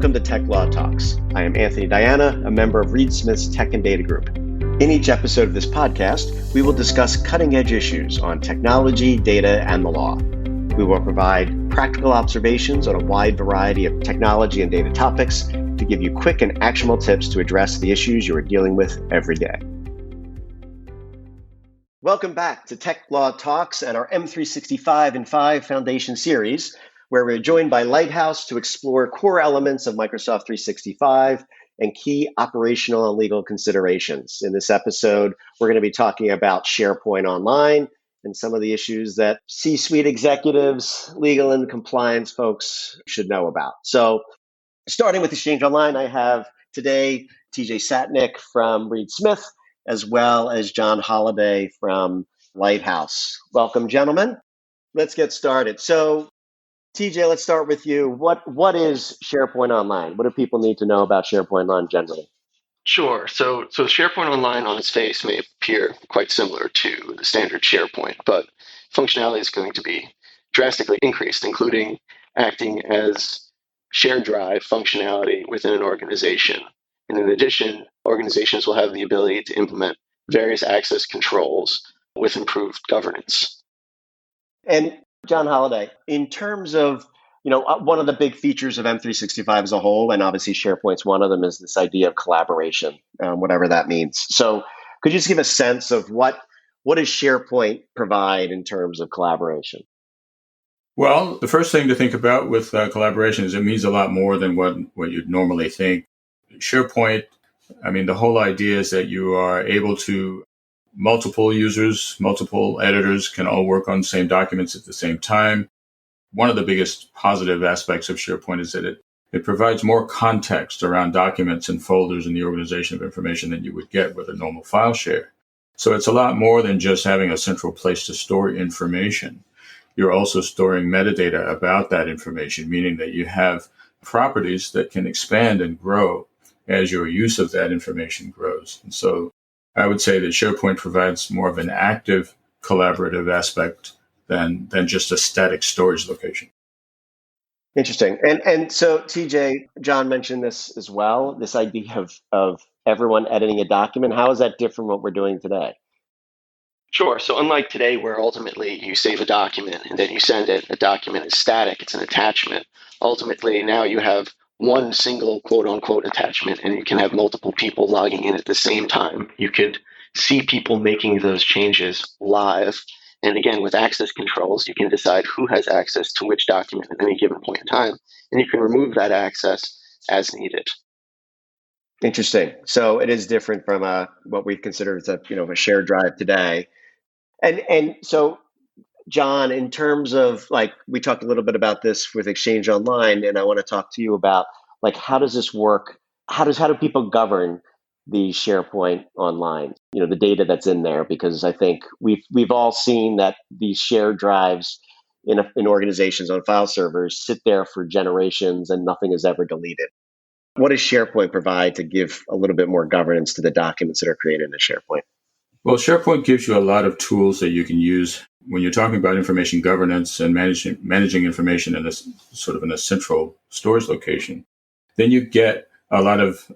Welcome to Tech Law Talks. I am Anthony Diana, a member of Reed Smith's Tech and Data Group. In each episode of this podcast, we will discuss cutting-edge issues on technology, data, and the law. We will provide practical observations on a wide variety of technology and data topics to give you quick and actionable tips to address the issues you are dealing with every day. Welcome back to Tech Law Talks and our M365 and 5 Foundation series, where we're joined by Lighthouse to explore core elements of Microsoft 365 and key operational and legal considerations. In this episode, we're going to be talking about SharePoint Online and some of the issues that C-suite executives, legal and compliance folks should know about. So starting with Exchange Online, I have today TJ Satnick from Reed Smith, as well as John Holliday from Lighthouse. Welcome, gentlemen. Let's get started. So TJ, let's start with you. What is SharePoint Online? What do people need to know about SharePoint Online generally? Sure. So SharePoint Online on its face may appear quite similar to the standard SharePoint, but functionality is going to be drastically increased, including acting as shared drive functionality within an organization. And in addition, organizations will have the ability to implement various access controls with improved governance. And John Holliday, in terms of, one of the big features of M365 as a whole, and obviously SharePoint's one of them, is this idea of collaboration, whatever that means. So could you just give a sense of what does SharePoint provide in terms of collaboration? Well, the first thing to think about with collaboration is it means a lot more than what you'd normally think. SharePoint, the whole idea is that you are able to multiple users, multiple editors can all work on the same documents at the same time. One of the biggest positive aspects of SharePoint is that it provides more context around documents and folders in the organization of information than you would get with a normal file share. So it's a lot more than just having a central place to store information. You're also storing metadata about that information, meaning that you have properties that can expand and grow as your use of that information grows. And so I would say that SharePoint provides more of an active collaborative aspect than just a static storage location. Interesting. And so TJ, John mentioned this as well, this idea of everyone editing a document. How is that different from what we're doing today? Sure. So unlike today, where ultimately you save a document and then you send it, a document is static, it's an attachment. Ultimately, now you have one single quote unquote attachment and you can have multiple people logging in at the same time. You could see people making those changes live. And again, with access controls, you can decide who has access to which document at any given point in time, and you can remove that access as needed. Interesting. So it is different from what we consider as a shared drive today. And so, John, in terms of we talked a little bit about this with Exchange Online, and I want to talk to you about how does this work? How do people govern the SharePoint Online? The data that's in there, because I think we've all seen that these shared drives in organizations on file servers sit there for generations and nothing is ever deleted. What does SharePoint provide to give a little bit more governance to the documents that are created in SharePoint? Well, SharePoint gives you a lot of tools that you can use when you're talking about information governance and managing information in a central storage location. Then you get a lot of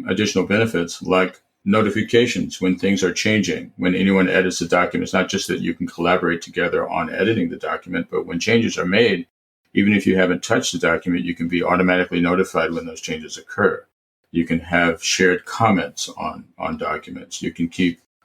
additional benefits like notifications when things are changing, when anyone edits the document. It's not just that you can collaborate together on editing the document, but when changes are made, even if you haven't touched the document, you can be automatically notified when those changes occur. You can have shared comments on documents.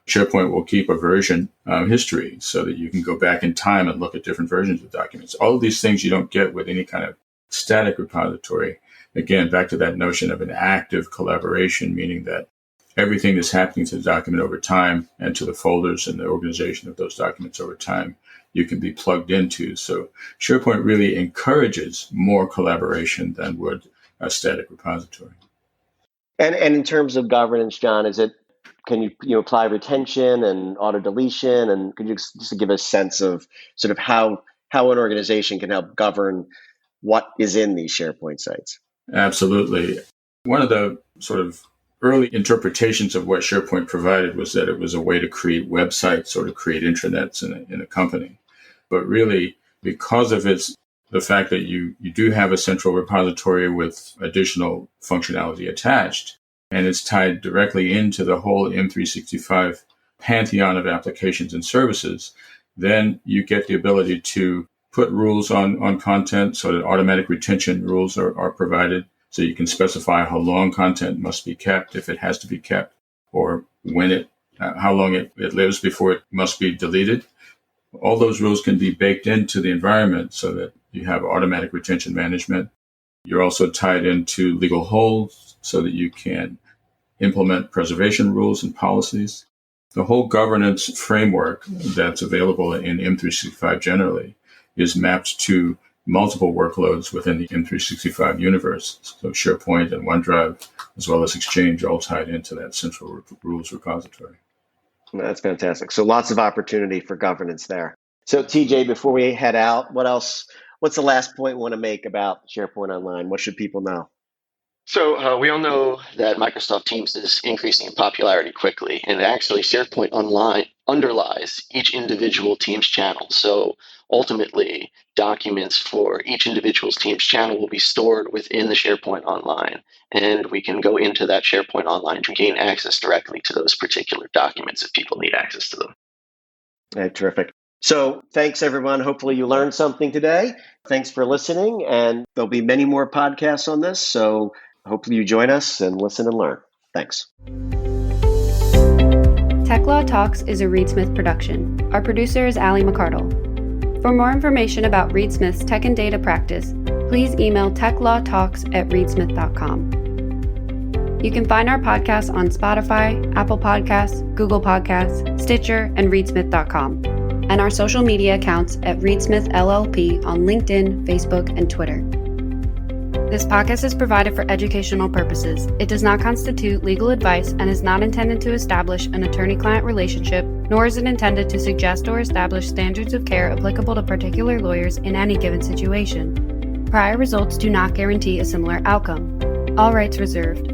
SharePoint will keep a version history so that you can go back in time and look at different versions of documents. All of these things you don't get with any kind of static repository. Again, back to that notion of an active collaboration, meaning that everything is happening to the document over time and to the folders and the organization of those documents over time, you can be plugged into. So SharePoint really encourages more collaboration than would a static repository. And in terms of governance, John, can you apply retention and auto deletion? And could you just give a sense of sort of how an organization can help govern what is in these SharePoint sites? Absolutely. One of the sort of early interpretations of what SharePoint provided was that it was a way to create websites or to create intranets in a company. But really, because of its the fact that you do have a central repository with additional functionality attached, and it's tied directly into the whole M365 pantheon of applications and services, then you get the ability to put rules on content so that automatic retention rules are provided. So you can specify how long content must be kept, if it has to be kept, or when how long it lives before it must be deleted. All those rules can be baked into the environment so that you have automatic retention management. You're also tied into legal holds so that you can implement preservation rules and policies. The whole governance framework that's available in M365 generally is mapped to multiple workloads within the M365 universe. So SharePoint and OneDrive, as well as Exchange, all tied into that central rules repository. That's fantastic. So lots of opportunity for governance there. So TJ, before we head out, what's the last point you want to make about SharePoint Online? What should people know? So we all know that Microsoft Teams is increasing in popularity quickly, and actually SharePoint Online underlies each individual Teams channel. So ultimately, documents for each individual's Teams channel will be stored within the SharePoint Online, and we can go into that SharePoint Online to gain access directly to those particular documents if people need access to them. Okay, terrific. So thanks, everyone. Hopefully you learned something today. Thanks for listening, and there'll be many more podcasts on this, so hopefully you join us and listen and learn. Thanks. Tech Law Talks is a Reed Smith production. Our producer is Allie McCardle. For more information about Reed Smith's tech and data practice, please email techlawtalks@reedsmith.com. You can find our podcasts on Spotify, Apple Podcasts, Google Podcasts, Stitcher, and reedsmith.com, and our social media accounts at Reed Smith LLP on LinkedIn, Facebook, and Twitter. This podcast is provided for educational purposes. It does not constitute legal advice and is not intended to establish an attorney-client relationship, nor is it intended to suggest or establish standards of care applicable to particular lawyers in any given situation. Prior results do not guarantee a similar outcome. All rights reserved.